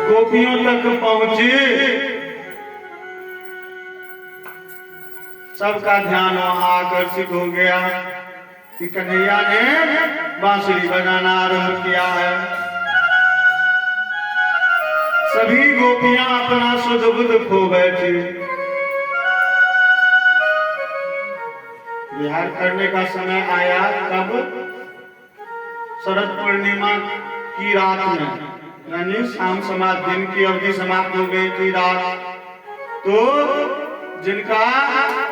गोपियों तक पहुंची, सबका ध्यान वहां आकर्षित हो गया कि कन्हैया ने बांसुरी बजाना आरंभ किया है। सभी गोपियां अपना सुध बुध खो बैठी। विहार करने का समय आया कब? शरद पूर्णिमा की रात में, यानी शाम समाप्त, दिन की अवधि समाप्त हो गई थी, रात। तो जिनका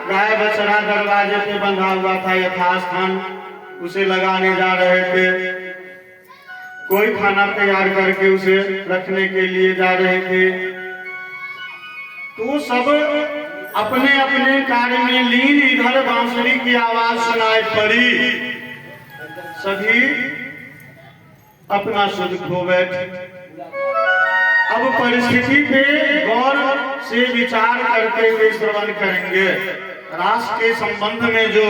गाय बछड़ा दरवाजे पे बंधा हुआ था यथास्थान, उसे लगाने जा रहे थे। कोई खाना तैयार करके उसे रखने के लिए जा रहे थे। तो सब अपने अपने कार्य में लीन। इधर बांसुरी की आवाज सुनाई पड़ी, सभी अपना सुध खो बैठे। अब परिस्थिति पे गौर से विचार करते हुए श्रवण करेंगे। रास के संबंध में जो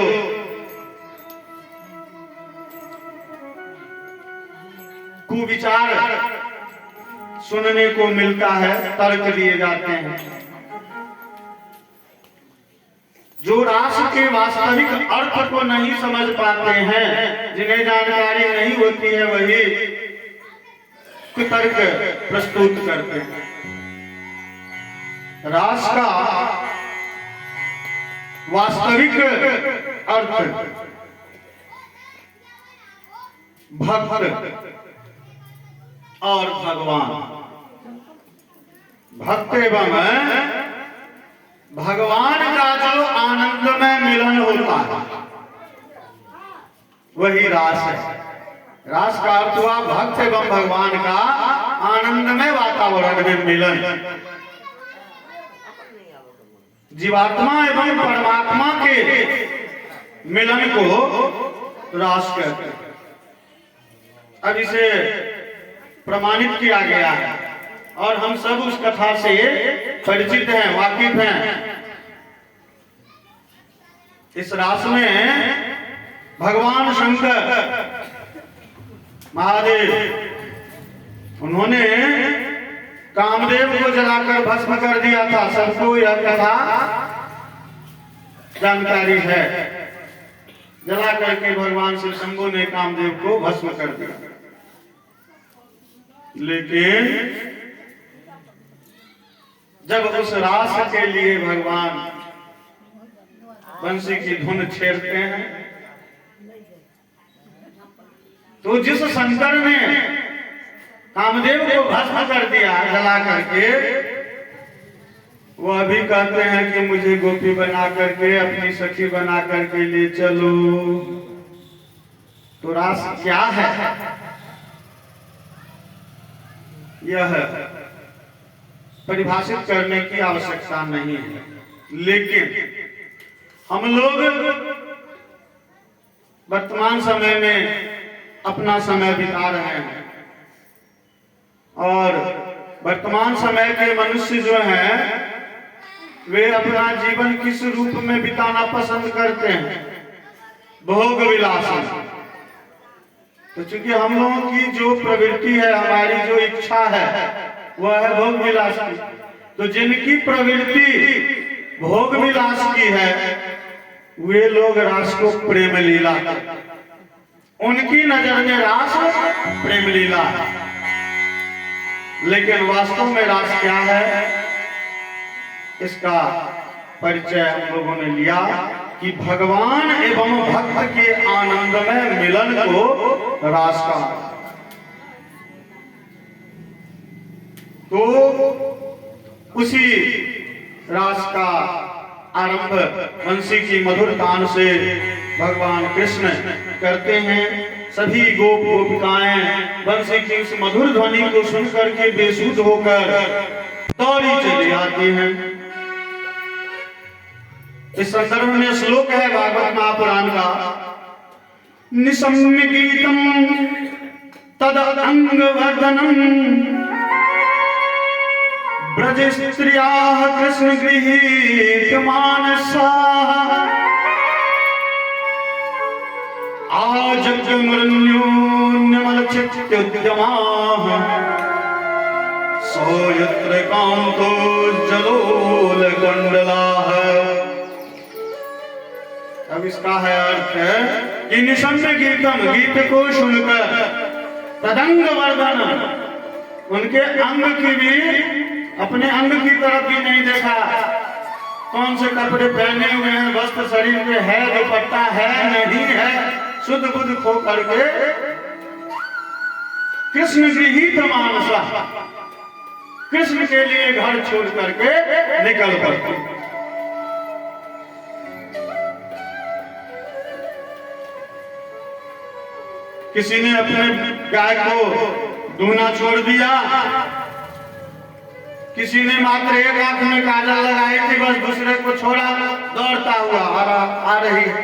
कुविचार सुनने को मिलता है, तर्क दिए जाते हैं। जो रास के वास्तविक अर्थ को नहीं समझ पाते हैं, जिन्हें जानकारी नहीं होती है, वही तर्क प्रस्तुत करते हैं। रास का वास्तविक अर्थ भक्त और भगवान। भक्त एवं भगवान का जो आनंद में मिलन होता है, वही रास है। रास का अर्थ हुआ भक्त एवं भगवान का आनंदमय वातावरण में मिलन। जीवात्मा एवं परमात्मा के मिलन को रास कहते हैं। अब इसे प्रमाणित किया गया है और हम सब उस कथा से परिचित हैं, वाकिफ हैं। इस रास में भगवान शंकर महादेव, उन्होंने कामदेव को जलाकर भस्म कर दिया था। सबको यह कथा जानकारी है। जला करके भगवान शिव शंभु ने कामदेव को भस्म कर दिया। लेकिन जब उस रास के लिए भगवान बंसी की धुन छेड़ते हैं, तो जिस शंकर ने कामदेव को भस्म कर दिया जला करके, वो अभी कहते हैं कि मुझे गोपी बना करके, अपनी सखी बना करके ले चलो। तो रास क्या है? यह परिभाषित करने की आवश्यकता नहीं है, लेकिन हम लोग वर्तमान समय में अपना समय बिता रहे हैं और वर्तमान समय के मनुष्य जो हैं, वे अपना जीवन किस रूप में बिताना पसंद करते हैं? भोग विलास। तो चूंकि हम लोगों की जो प्रवृत्ति है, हमारी जो इच्छा है, वह है भोग विलास की। तो जिनकी प्रवृत्ति भोग विलास की है, वे लोग रास को प्रेम लीला, उनकी नजर में रास प्रेम लीला है। लेकिन वास्तव में रास क्या है, इसका परिचय हम लोगों ने लिया कि भगवान एवं भक्त के आनंदमय मिलन को रास का। तो उसी रास का आरंभ बंसी की मधुर तान से भगवान कृष्ण करते हैं। सभी गोप गोपिकाएं बंसी की उस मधुर ध्वनि को सुनकर के बेसुध होकर दौड़ी चली आती हैं। इस संदर्भ में श्लोक है भागवत महापुराण का, निशम्य गीतम तद अंगवर्धनम ब्रज स्त्रियाः कृष्ण गृहीत मानसाः आजग्मृण्योन्यमलचित्युद्यमाः सो यत्र कान्तो जलोलकुण्डलाः। अब इसका है अर्थ कि निशम्य गीतम, गीत को सुनकर, तदंग वर्धन, उनके अंग की भी, अपने अंग की तरफ भी नहीं देखा, कौन से कपड़े पहने हुए हैं, वस्त्र शरीर पे है, दुपट्टा है नहीं है, शुद्ध बुद्ध खो करके कृष्ण गृहीत मानसा, कृष्ण के लिए घर छोड़ करके निकल पड़ती। किसी ने अपने गाय को दूना छोड़ दिया, किसी ने मात्र एक आंख में काजल लगाई थी, बस दूसरे को छोड़ा, दौड़ता हुआ आ रही है।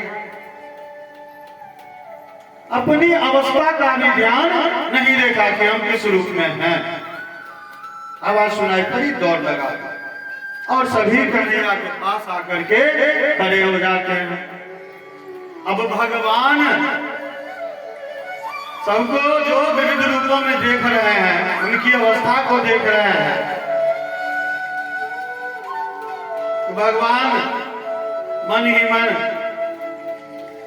अपनी अवस्था का भी ध्यान नहीं देखा कि हम किस रूप में हैं। आवाज सुनाई पड़ी, दौड़ लगा और सभी कन्हैया के पास आकर के खड़े हो जाते हैं। अब भगवान सबको जो विविध रूपों में देख रहे हैं, उनकी अवस्था को देख रहे हैं, तो भगवान मन ही मन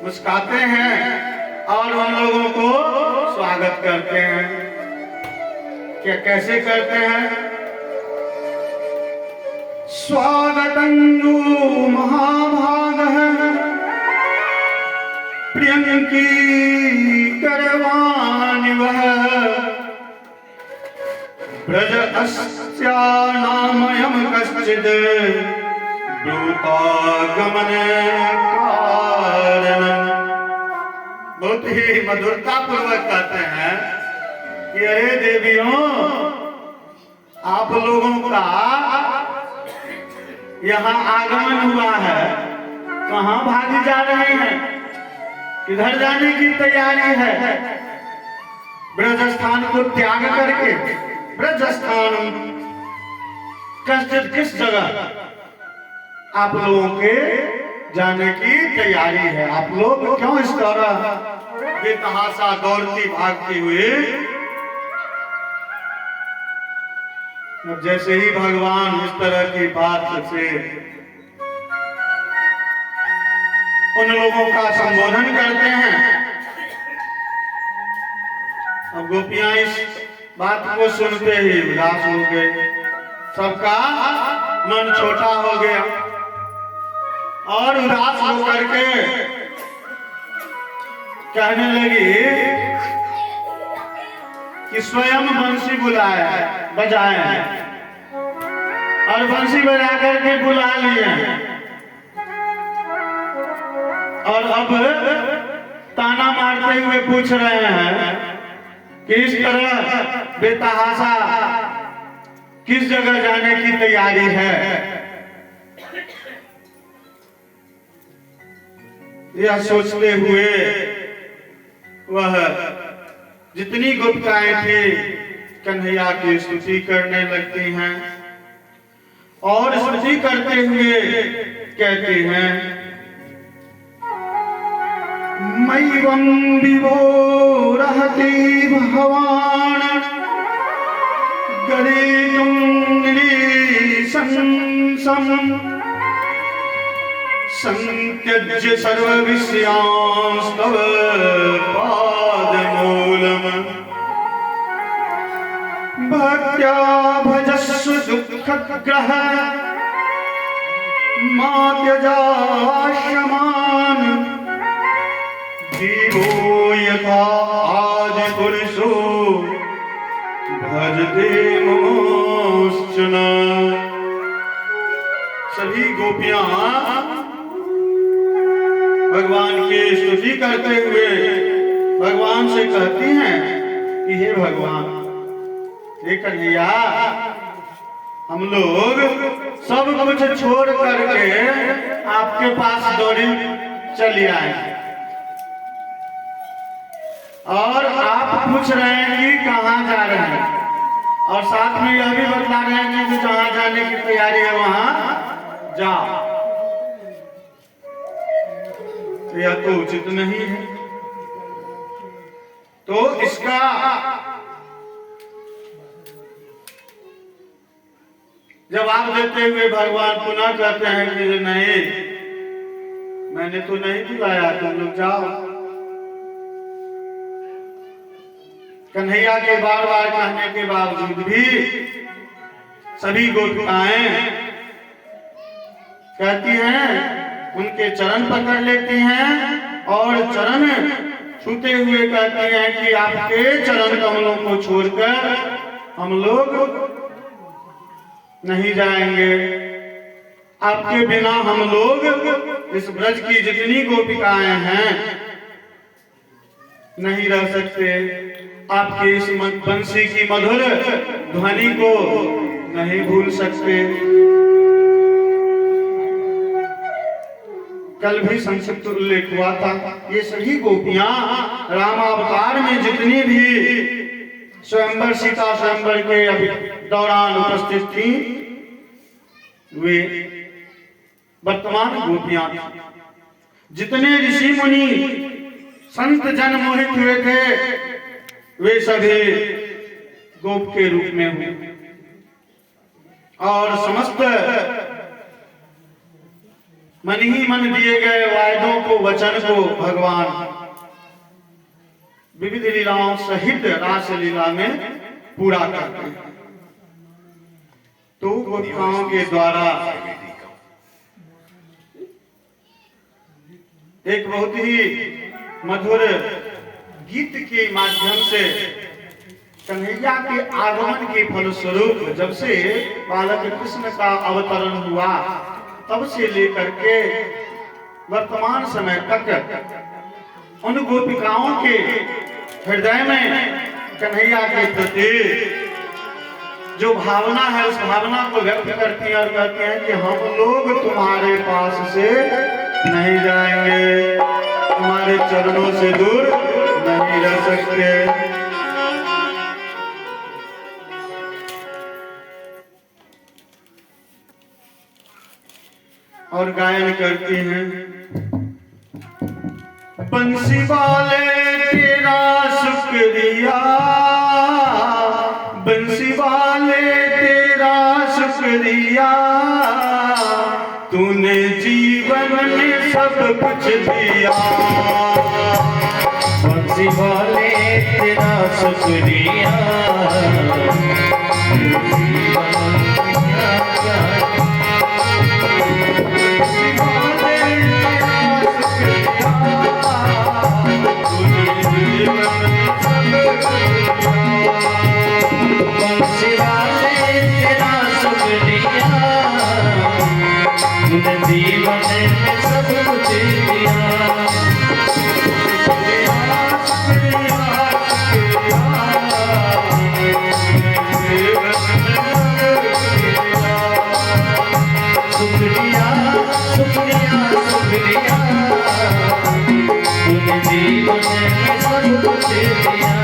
मुस्काते हैं और उन लोगों को स्वागत करते हैं। क्या कैसे करते हैं? स्वागतंगु महाभागः प्रियंकी करवाणि वह ब्रज अस्यानामयं कश्चिद् ब्रूतागमन कारणम्। बहुत ही मधुरता पूर्वक कहते हैं कि अरे देवियों, आप लोगों का यहाँ आगमन हुआ है, कहाँ भागी जा रहे हैं, किधर जाने की तैयारी है? ब्रज स्थान को त्याग करके, ब्रज स्थान किस जगह आप लोगों के जाने की तैयारी है? आप लोग क्यों इस तरह बेतहाशा दौड़ती भागती हुई? अब जैसे ही भगवान इस तरह की बात से उन लोगों का संबोधन करते हैं, अब गोपियां इस बात को सुनते ही उदास हो गए, सबका मन छोटा हो गया और उदास होकर के कहने लगी कि स्वयं बंसी बजाए हैं और बंसी बजा करके बुला लिए हैं और अब ताना मारते हुए पूछ रहे हैं कि इस तरह बेतहाशा किस जगह जाने की तैयारी है? यह सोचते हुए वह जितनी गोपिकाएं थी कन्हैया की स्तुति करने लगती हैं और स्तुति करते हुए कहती हैं, मैवं विभो रहति भगवान गरीतुं निरीशंसम् संत्यज्य सर्वविषयांस्तव पादमूलम् भक्त्या भजस्व दुःखग्रह मा त्यजाश्रमान् जीवो यथा आदिपुरुषो भजते मोश्चन। सभी गोपियां भगवान की स्तुति करते हुए भगवान से कहती हैं कि हे भगवान, हे कन्हैया, हम लोग सब कुछ छोड़ करके आपके पास दौड़ी चली आए और आप पूछ रहे हैं कि कहाँ जा रहे हैं और साथ में यह भी बता रहे हैं कि जहाँ जाने की तैयारी है वहां जाओ। यह तो उचित नहीं है। तो इसका जवाब देते हुए भगवान पुनः कहते हैं कि नहीं, मैंने तो नहीं बुलाया, तुम लोग जाओ। कन्हैया के बार बार कहने के बावजूद भी सभी गोपिकाएं कहती हैं, उनके चरण पकड़ लेती हैं और चरण छूते हुए कहती हैं कि आपके चरण कमलों को छोड़कर हम लोग नहीं जाएंगे, आपके बिना हम लोग इस ब्रज की जितनी गोपिकाएं हैं नहीं रह सकते, आपकी इस बंसी की मधुर ध्वनि को नहीं भूल सकते। कल भी संक्षिप्त उल्लेख हुआ था, ये सभी गोपियां रामावतार में जितनी भी स्वयंवर सीता स्वयंवर के दौरान उपस्थित थी वे वर्तमान गोपियां थी। जितने ऋषि मुनि संत जन मोहित हुए थे वे सभी गोप के रूप में हुए और समस्त मन ही मन दिए गए वायदों को वचन को भगवान विविध लीलाओं सहित रास लीला में पूरा करते हैं। तो गोपिकाओं के द्वारा एक बहुत ही मधुर गीत के माध्यम से कन्हैया के आगमन के फलस्वरूप जब से बालक कृष्ण का अवतरण हुआ तब से लेकर के वर्तमान समय तक उन गोपिकाओं के हृदय में कन्हैया के प्रति जो भावना है उस भावना को व्यक्त करती हैं और कहते हैं कि हम लोग तुम्हारे पास से नहीं जाएंगे, तुम्हारे चरणों से दूर नहीं रह सकते। और गायन करती हैं, बंसी वाले तेरा शुक्रिया, बंसी वाले तेरा शुक्रिया, तूने जीवन में सब कुछ दिया। बंसी वाले तेरा शुक्रिया, जीवन में सब कुछ दिया। शुक्रिया शुक्रिया शुक्रिया, तूने जीवन में सब कुछ दिया।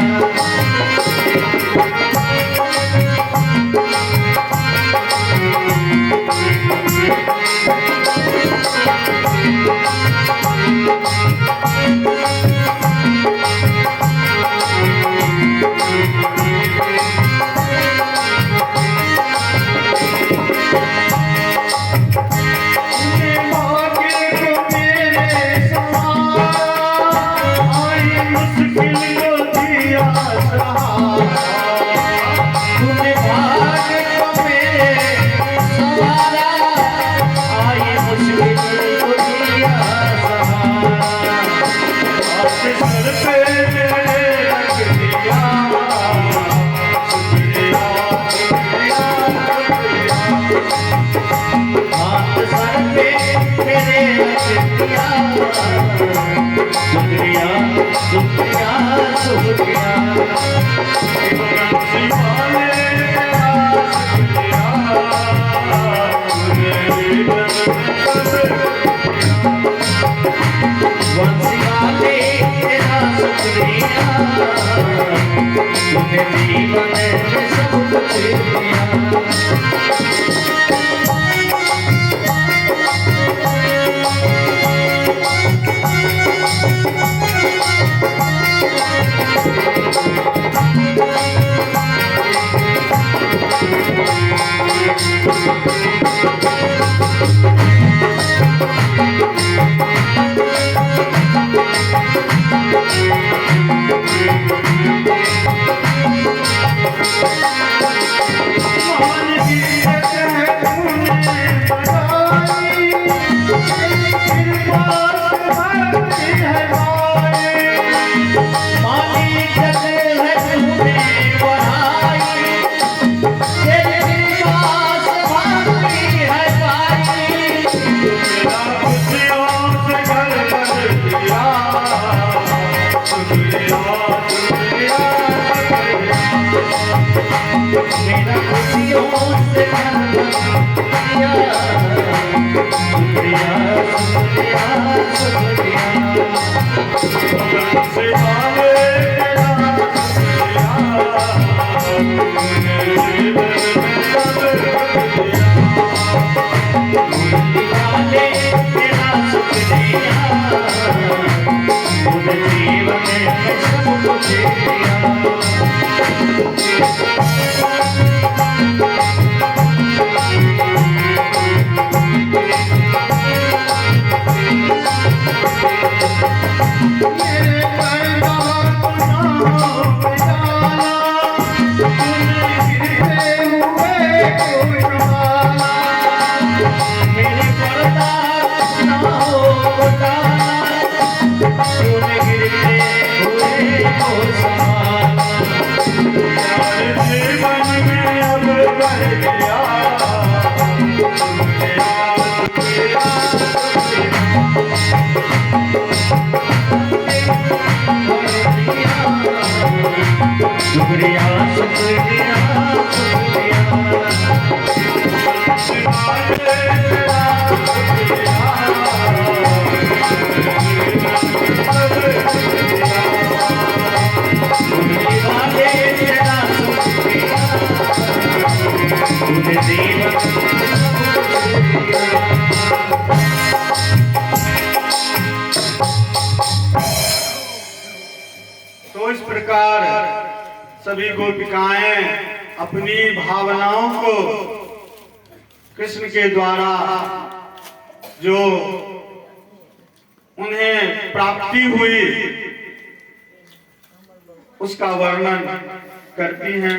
खुशियों से दिया शुक्रिया शुक्रिया शुक्रिया से आवे तेरा शुक्रिया, तूने जीवन में सब दिया। वाले तेरा शुक्रिया तूने जीवन में सब कुछ दिया मेरे पैदा गुनाहों पे डाला, तूने गिरते हुए को संभाला। मेरे पर्दा गुनाहों को डाला तूने गिरते हुए को संभाला यार जीवन में अब बढ़ गया, शुक्रिया शुक्रिया शुक्रिया शुक्रिया तो इस प्रकार सभी गोपिकाएं अपनी भावनाओं को कृष्ण के द्वारा जो उन्हें प्राप्ति हुई उसका वर्णन करती हैं।